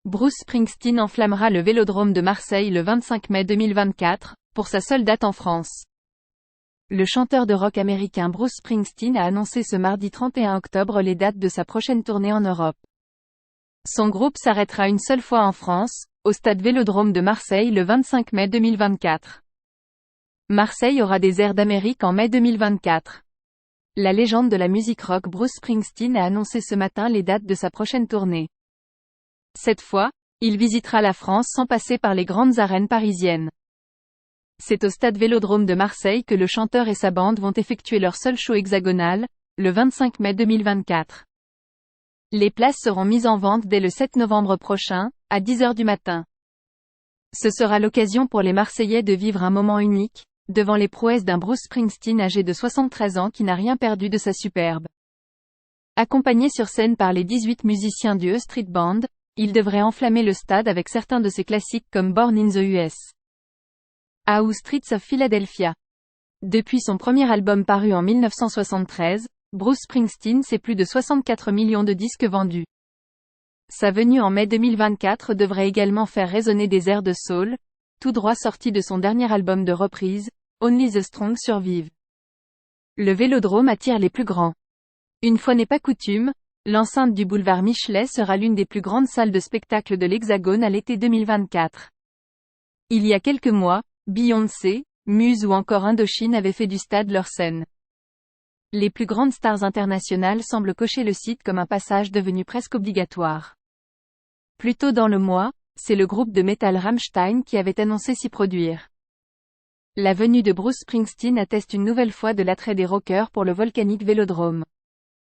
Bruce Springsteen enflammera le Vélodrome de Marseille le 25 mai 2024, pour sa seule date en France. Le chanteur de rock américain Bruce Springsteen a annoncé ce mardi 31 octobre les dates de sa prochaine tournée en Europe. Son groupe s'arrêtera une seule fois en France, au stade Vélodrome de Marseille le 25 mai 2024. Marseille aura des airs d'Amérique en mai 2024. La légende de la musique rock Bruce Springsteen a annoncé ce matin les dates de sa prochaine tournée. Cette fois, il visitera la France sans passer par les grandes arènes parisiennes. C'est au stade Vélodrome de Marseille que le chanteur et sa bande vont effectuer leur seul show hexagonal, le 25 mai 2024. Les places seront mises en vente dès le 7 novembre prochain, à 10h du matin. Ce sera l'occasion pour les Marseillais de vivre un moment unique, devant les prouesses d'un Bruce Springsteen âgé de 73 ans qui n'a rien perdu de sa superbe. Accompagné sur scène par les 18 musiciens du E Street Band, il devrait enflammer le stade avec certains de ses classiques comme Born in the US. ou Streets of Philadelphia. Depuis son premier album paru en 1973, Bruce Springsteen c'est plus de 64 millions de disques vendus. Sa venue en mai 2024 devrait également faire résonner des airs de soul, tout droit sortis de son dernier album de reprise, Only the Strong Survive. Le Vélodrome attire les plus grands. Une fois n'est pas coutume, l'enceinte du boulevard Michelet sera l'une des plus grandes salles de spectacle de l'Hexagone à l'été 2024. Il y a quelques mois, Beyoncé, Muse ou encore Indochine avaient fait du stade leur scène. Les plus grandes stars internationales semblent cocher le site comme un passage devenu presque obligatoire. Plus tôt dans le mois, c'est le groupe de métal Rammstein qui avait annoncé s'y produire. La venue de Bruce Springsteen atteste une nouvelle fois de l'attrait des rockers pour le volcanique Vélodrome.